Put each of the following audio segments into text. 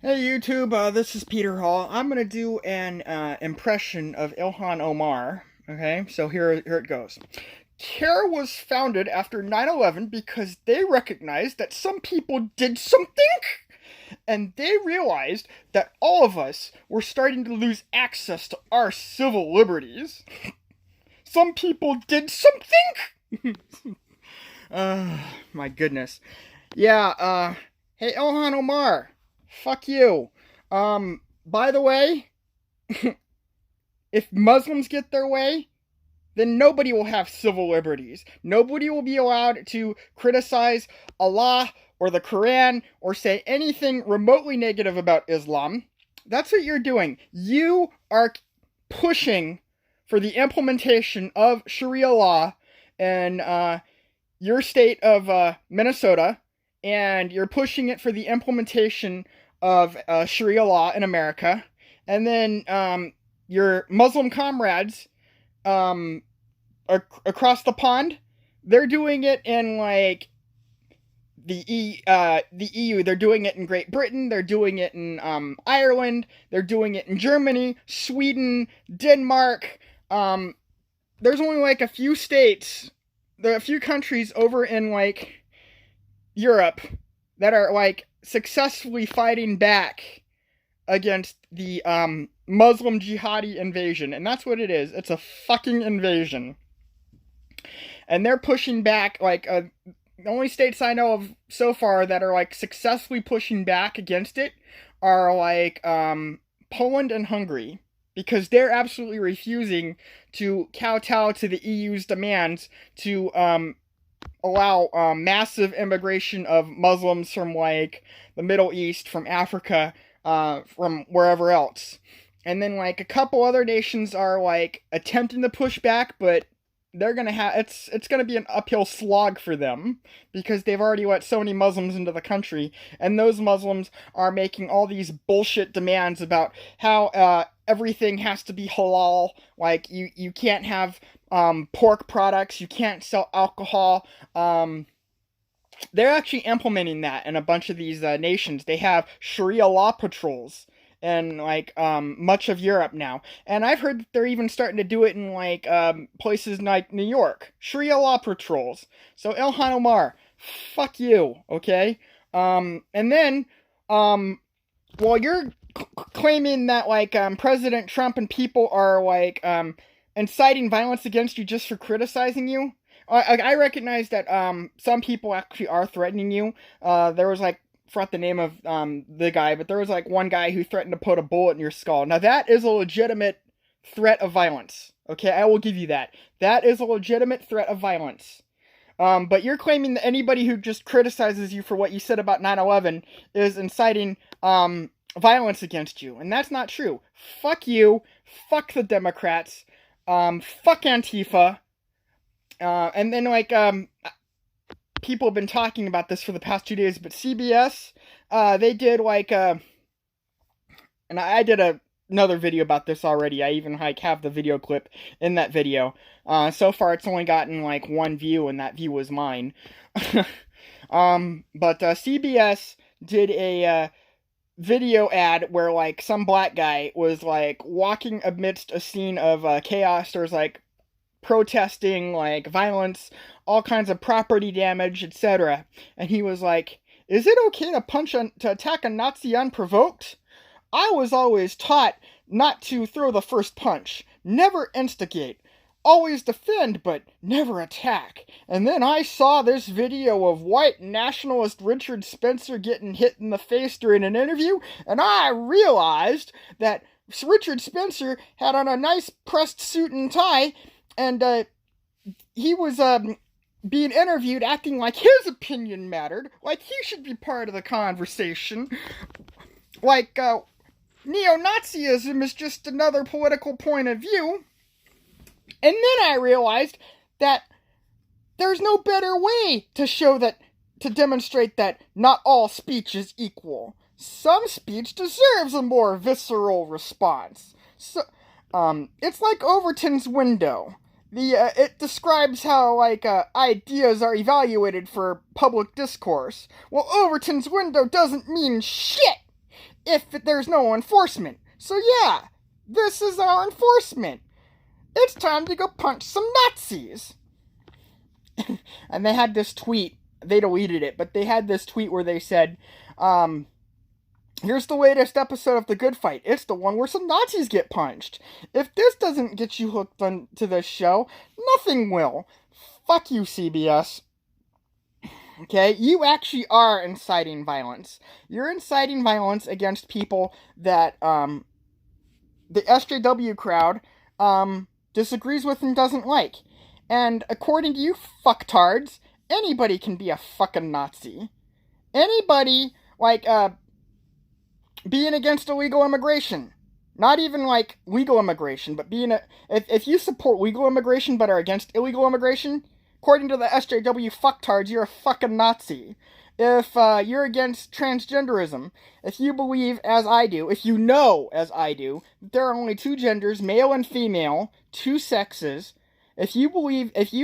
Hey YouTube, this is Peter Hall. I'm gonna do an impression of Ilhan Omar. Okay, so here it goes. CARE was founded after 9/11 because they recognized that some people did something, and they realized that all of us were starting to lose access to our civil liberties. Some people did something. My goodness. Yeah. Hey Ilhan Omar. Fuck you. By the way, if Muslims get their way, then nobody will have civil liberties. Nobody will be allowed to criticize Allah or the Quran or say anything remotely negative about Islam. That's what you're doing. You are pushing for the implementation of Sharia law in your state of Minnesota, and you're pushing it for the implementation of Sharia law in America, and then your Muslim comrades across the pond, they're doing it in like the EU. They're doing it in Great Britain. They're doing it in Ireland. They're doing it in Germany, Sweden, Denmark. There's only like a few states, there are a few countries over in like Europe that are like successfully fighting back against the Muslim jihadi invasion, and that's what it is. It's a fucking invasion, and they're pushing back. Like the only states I know of so far that are like successfully pushing back against it are like Poland and Hungary, because they're absolutely refusing to kowtow to the EU's demands to allow massive immigration of Muslims from like the Middle East, from Africa, from wherever else. And then like a couple other nations are like attempting to push back, but they're gonna have it's gonna be an uphill slog for them because they've already let so many Muslims into the country, and those Muslims are making all these bullshit demands about how everything has to be halal. Like you can't have pork products, you can't sell alcohol. They're actually implementing that in a bunch of these nations. They have Sharia law patrols in like much of Europe now, and I've heard that they're even starting to do it in like places like New York. Sharia law patrols. So Ilhan Omar, fuck you, okay? And then while you're claiming that like President Trump and people are like inciting violence against you just for criticizing you, I recognize that some people actually are threatening you. There was like, forgot the name of the guy, but there was like one guy who threatened to put a bullet in your skull. Now that is a legitimate threat of violence. Okay, I will give you that. That is a legitimate threat of violence. But you're claiming that anybody who just criticizes you for what you said about 9/11 is inciting violence against you, and that's not true. Fuck you. Fuck the Democrats. Fuck Antifa. And then like people have been talking about this for the past 2 days, but CBS, they did like and I did another video about this already. I even like have the video clip in that video. So far it's only gotten like one view, and that view was mine. But CBS did a video ad where like some black guy was like walking amidst a scene of chaos. There's like protesting, like violence, all kinds of property damage, etc. And he was like, "Is it okay to attack a Nazi unprovoked? I was always taught not to throw the first punch, never instigate, always defend but never attack. And then I saw this video of white nationalist Richard Spencer getting hit in the face during an interview, and I realized that Richard Spencer had on a nice pressed suit and tie, and he was being interviewed acting like his opinion mattered, like he should be part of the conversation, like neo-Nazism is just another political point of view." And then I realized that there's no better way to show that, to demonstrate that not all speech is equal. Some speech deserves a more visceral response. So, it's like Overton's window. It describes how, like, ideas are evaluated for public discourse. Well, Overton's window doesn't mean shit! if there's no enforcement. So yeah, this is our enforcement. It's time to go punch some Nazis. And they had this tweet. They deleted it, but they had this tweet where they said, here's the latest episode of The Good Fight. It's the one where some Nazis get punched. If this doesn't get you hooked on to this show, nothing will. Fuck you, CBS. Okay, you actually are inciting violence. You're inciting violence against people that, the SJW crowd, disagrees with and doesn't like. And according to you fucktards, anybody can be a fucking Nazi. Anybody, like, being against illegal immigration. Not even, like, legal immigration, but being if you support legal immigration but are against illegal immigration, according to the SJW fucktards, you're a fucking Nazi. If you're against transgenderism, if you believe, as I do, if you know, as I do, that there are only two genders, male and female, two sexes, if you believe, if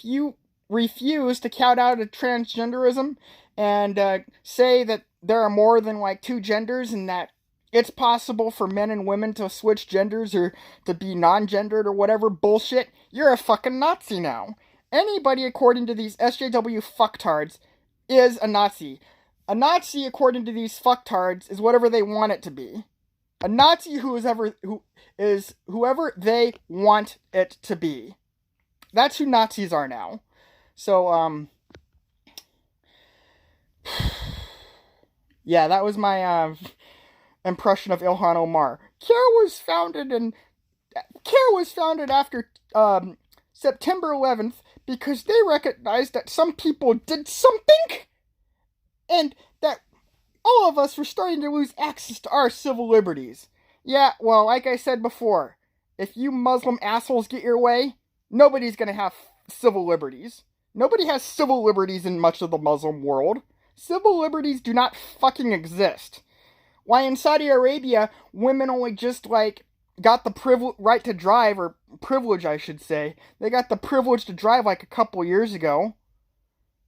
you refuse to kowtow to transgenderism and say that there are more than, like, two genders and that it's possible for men and women to switch genders or to be non-gendered or whatever bullshit, you're a fucking Nazi now. Anybody, according to these SJW fucktards, is a Nazi. A Nazi, according to these fucktards, is whatever they want it to be. A Nazi who is whoever they want it to be. That's who Nazis are now. So, yeah, that was my, impression of Ilhan Omar. CARE was founded after, September 11th because they recognized that some people did something and that all of us were starting to lose access to our civil liberties. Yeah, well, like I said before, if you Muslim assholes get your way, nobody's gonna have civil liberties. Nobody has civil liberties in much of the Muslim world. Civil liberties do not fucking exist. Why in Saudi Arabia, women only just, like, got the right to drive, or privilege, I should say. They got the privilege to drive, like, a couple years ago.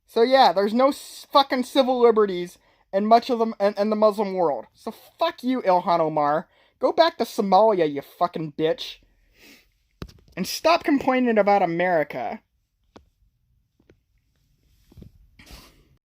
So yeah, there's no fucking civil liberties in much of them in the Muslim world. So fuck you, Ilhan Omar. Go back to Somalia, you fucking bitch. And stop complaining about America.